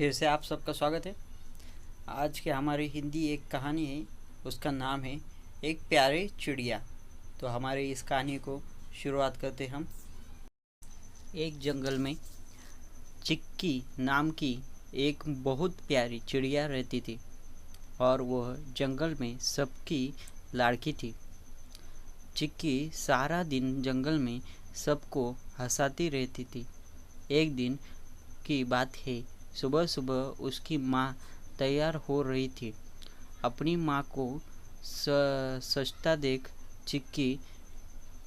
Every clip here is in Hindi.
फिर से आप सबका स्वागत है। आज की हमारी हिंदी एक कहानी है, उसका नाम है एक प्यारे चिड़िया। तो हमारे इस कहानी को शुरुआत करते हम। एक जंगल में चिक्की नाम की एक बहुत प्यारी चिड़िया रहती थी और वह जंगल में सबकी लाड़की थी। चिक्की सारा दिन जंगल में सबको हंसाती रहती थी। एक दिन की बात है, सुबह सुबह उसकी माँ तैयार हो रही थी। अपनी माँ को सजता देख चिक्की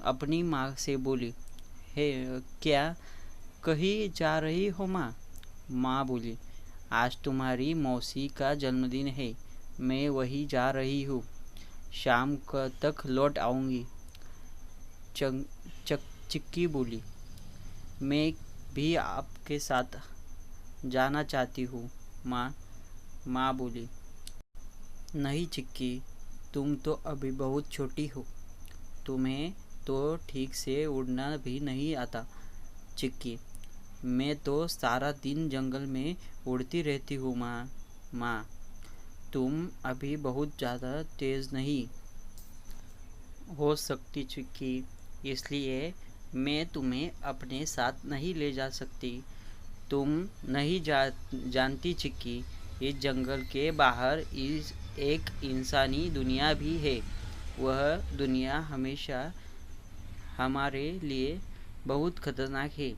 अपनी माँ से बोली, हे क्या कहीं जा रही हो माँ? माँ बोली, आज तुम्हारी मौसी का जन्मदिन है, मैं वहीं जा रही हूँ, शाम तक लौट आऊँगी। चिक्की बोली, मैं भी आपके साथ जाना चाहती हूँ माँ। माँ बोली, नहीं चिक्की, तुम तो अभी बहुत छोटी हो, तुम्हें तो ठीक से उड़ना भी नहीं आता। चिक्की, मैं तो सारा दिन जंगल में उड़ती रहती हूँ माँ। माँ, तुम अभी बहुत ज़्यादा तेज़ नहीं हो सकती चिक्की, इसलिए मैं तुम्हें अपने साथ नहीं ले जा सकती। तुम नहीं जानती चिक्की, इस जंगल के बाहर एक इंसानी दुनिया भी है। वह दुनिया हमेशा हमारे लिए बहुत खतरनाक है।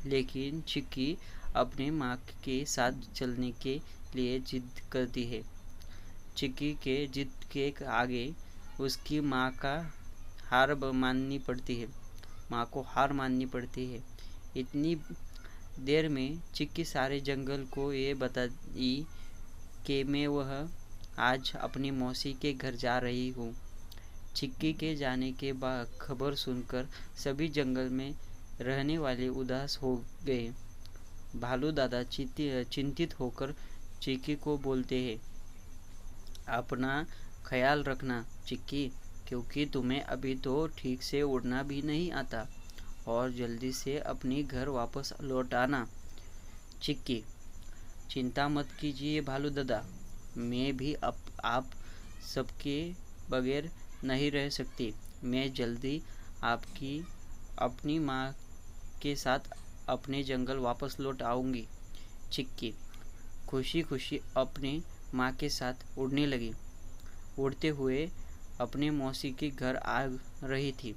लेकिन चिक्की अपने माँ के साथ चलने के लिए जिद करती है। चिक्की के जिद के आगे उसकी माँ को हार माननी पड़ती है। इतनी देर में चिक्की सारे जंगल को ये बताई कि मैं आज अपनी मौसी के घर जा रही हूँ। चिक्की के जाने के बाद खबर सुनकर सभी जंगल में रहने वाले उदास हो गए। भालू दादा चिंतित होकर चिक्की को बोलते हैं, अपना ख्याल रखना चिक्की, क्योंकि तुम्हें अभी तो ठीक से उड़ना भी नहीं आता, और जल्दी से अपने घर वापस लौट आना। चिक्की, चिंता मत कीजिए भालू दादा, मैं भी आप सबके बगैर नहीं रह सकती। मैं जल्दी अपनी माँ के साथ अपने जंगल वापस लौट आऊँगी। चिक्की खुशी खुशी अपने माँ के साथ उड़ने लगी। उड़ते हुए अपने मौसी के घर आ रही थी।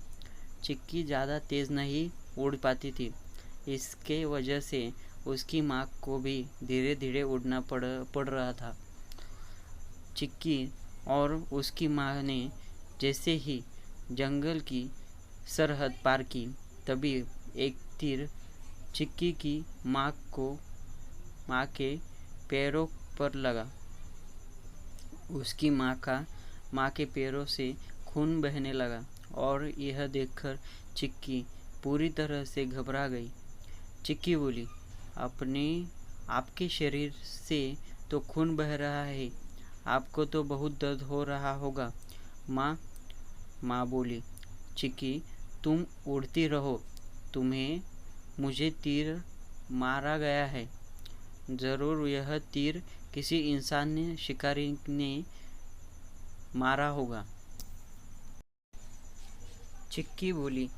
चिक्की ज़्यादा तेज़ नहीं उड़ पाती थी, इसके वजह से उसकी माँ को भी धीरे धीरे उड़ना पड़ रहा था। चिक्की और उसकी माँ ने जैसे ही जंगल की सरहद पार की, तभी एक तीर चिक्की की माँ के पैरों पर लगा। उसकी माँ के पैरों से खून बहने लगा और यह देखकर चिक्की पूरी तरह से घबरा गई। चिक्की बोली, आपके शरीर से तो खून बह रहा है, आपको तो बहुत दर्द हो रहा होगा माँ बोली, चिक्की तुम उड़ती रहो, मुझे तीर मारा गया है। ज़रूर यह तीर किसी शिकारी ने मारा होगा। चिक्की बोली,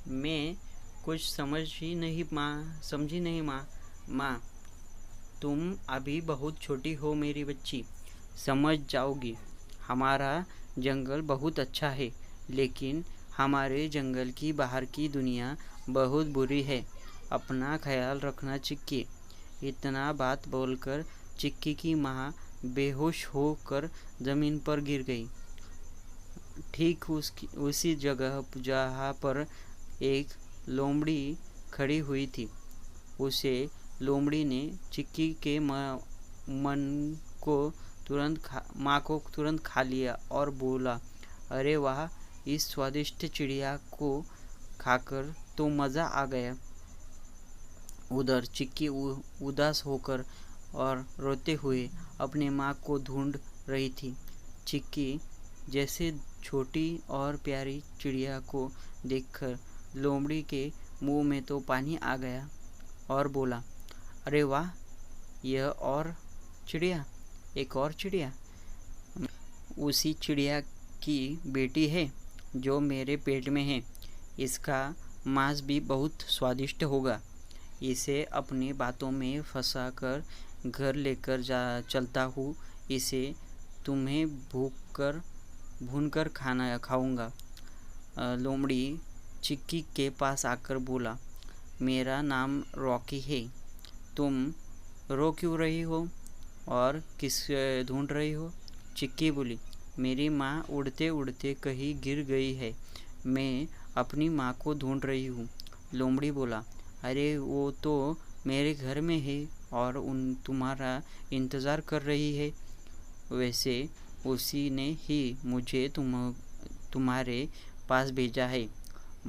मैं कुछ समझी नहीं माँ, तुम अभी बहुत छोटी हो मेरी बच्ची, समझ जाओगी। हमारा जंगल बहुत अच्छा है, लेकिन हमारे जंगल की बाहर की दुनिया बहुत बुरी है। अपना ख्याल रखना चिक्की। इतना बात बोलकर चिक्की की माँ बेहोश होकर ज़मीन पर गिर गई। ठीक उसी जहाँ पर एक लोमड़ी खड़ी हुई थी, उसे लोमड़ी ने चिक्की के माँ को तुरंत खा लिया और बोला, अरे वाह, इस स्वादिष्ट चिड़िया को खाकर तो मज़ा आ गया। उधर चिक्की उदास होकर और रोते हुए अपनी माँ को ढूंढ रही थी। चिक्की जैसे छोटी और प्यारी चिड़िया को देखकर लोमड़ी के मुंह में तो पानी आ गया और बोला, अरे वाह, यह और चिड़िया, एक और चिड़िया, उसी चिड़िया की बेटी है जो मेरे पेट में है। इसका मांस भी बहुत स्वादिष्ट होगा। इसे अपनी बातों में फंसाकर घर लेकर चलता हूँ। इसे तुम्हें भूनकर खाना खाऊंगा। लोमड़ी चिक्की के पास आकर बोला, मेरा नाम रॉकी है। तुम रो क्यों रही हो और किस ढूंढ रही हो? चिक्की बोली, मेरी माँ उड़ते उड़ते कहीं गिर गई है। मैं अपनी माँ को ढूंढ रही हूँ। लोमड़ी बोला, अरे वो तो मेरे घर में है और तुम्हारा इंतज़ार कर रही है। वैसे उसी ने ही मुझे तुम्हारे पास भेजा है।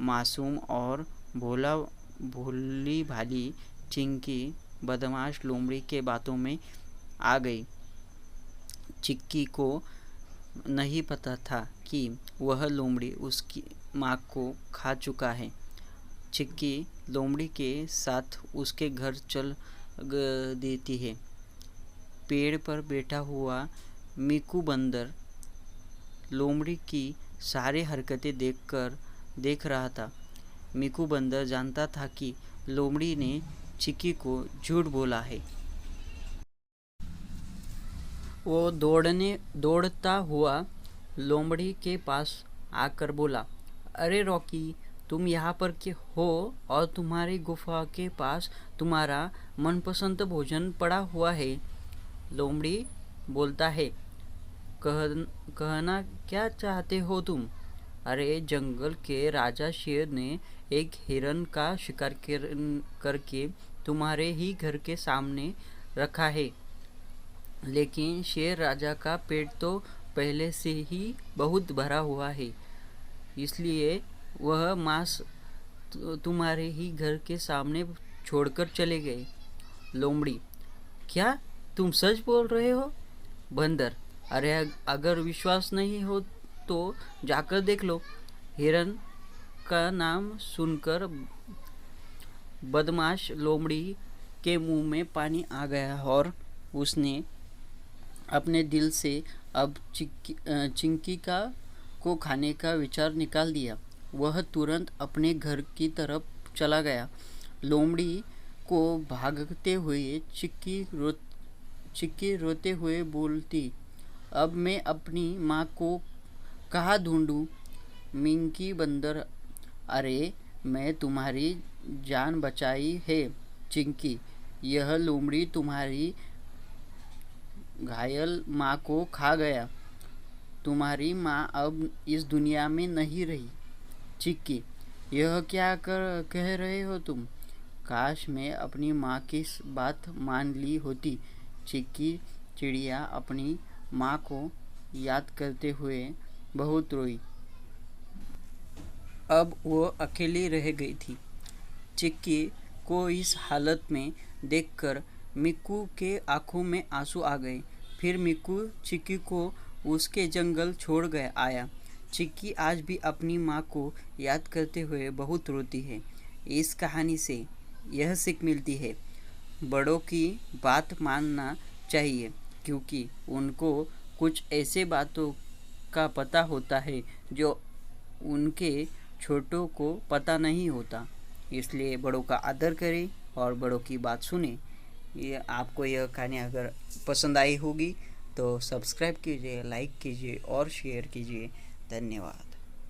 मासूम और भोली भाली चिंकी बदमाश लोमड़ी के बातों में आ गई। चिक्की को नहीं पता था कि वह लोमड़ी उसकी माँ को खा चुका है। चिक्की लोमड़ी के साथ उसके घर चल देती है। पेड़ पर बैठा हुआ मिकू बंदर लोमड़ी की सारी हरकतें देख रहा था। मिकू बंदर जानता था कि लोमड़ी ने चिक्की को झूठ बोला है। वो दौड़ता हुआ लोमड़ी के पास आकर बोला, अरे रॉकी, तुम यहाँ पर के हो और तुम्हारी गुफा के पास तुम्हारा मनपसंद भोजन पड़ा हुआ है। लोमड़ी बोलता है, कहना क्या चाहते हो तुम? अरे जंगल के राजा शेर ने एक हिरन का शिकार करके तुम्हारे ही घर के सामने रखा है। लेकिन शेर राजा का पेट तो पहले से ही बहुत भरा हुआ है, इसलिए वह मांस तुम्हारे ही घर के सामने छोड़कर चले गए। लोमड़ी, क्या तुम सच बोल रहे हो? बंदर, अरे अगर विश्वास नहीं हो तो जाकर देख लो। हिरन का नाम सुनकर बदमाश लोमड़ी के मुंह में पानी आ गया और उसने अपने दिल से अब चिंकी को खाने का विचार निकाल दिया। वह तुरंत अपने घर की तरफ चला गया। लोमड़ी को भागते हुए चिक्की रोते हुए बोलती, अब मैं अपनी माँ को कहाँ ढूंढूं? मिंकी बंदर, अरे मैं तुम्हारी जान बचाई है चिंकी। यह लोमड़ी तुम्हारी घायल माँ को खा गया। तुम्हारी माँ अब इस दुनिया में नहीं रही। चिक्की, यह क्या कह रहे हो तुम? काश मैं अपनी माँ की बात मान ली होती। चिक्की चिड़िया अपनी माँ को याद करते हुए बहुत रोई। अब वो अकेली रह गई थी। चिक्की को इस हालत में देखकर मिक्कू के आंखों में आंसू आ गए। फिर मिक्कू चिक्की को उसके जंगल छोड़ आया। चिक्की आज भी अपनी माँ को याद करते हुए बहुत रोती है। इस कहानी से यह सीख मिलती है, बड़ों की बात मानना चाहिए, क्योंकि उनको कुछ ऐसे बातों का पता होता है जो उनके छोटों को पता नहीं होता। इसलिए बड़ों का आदर करें और बड़ों की बात सुनें। ये आपको यह कहानी अगर पसंद आई होगी तो सब्सक्राइब कीजिए, लाइक कीजिए और शेयर कीजिए। धन्यवाद।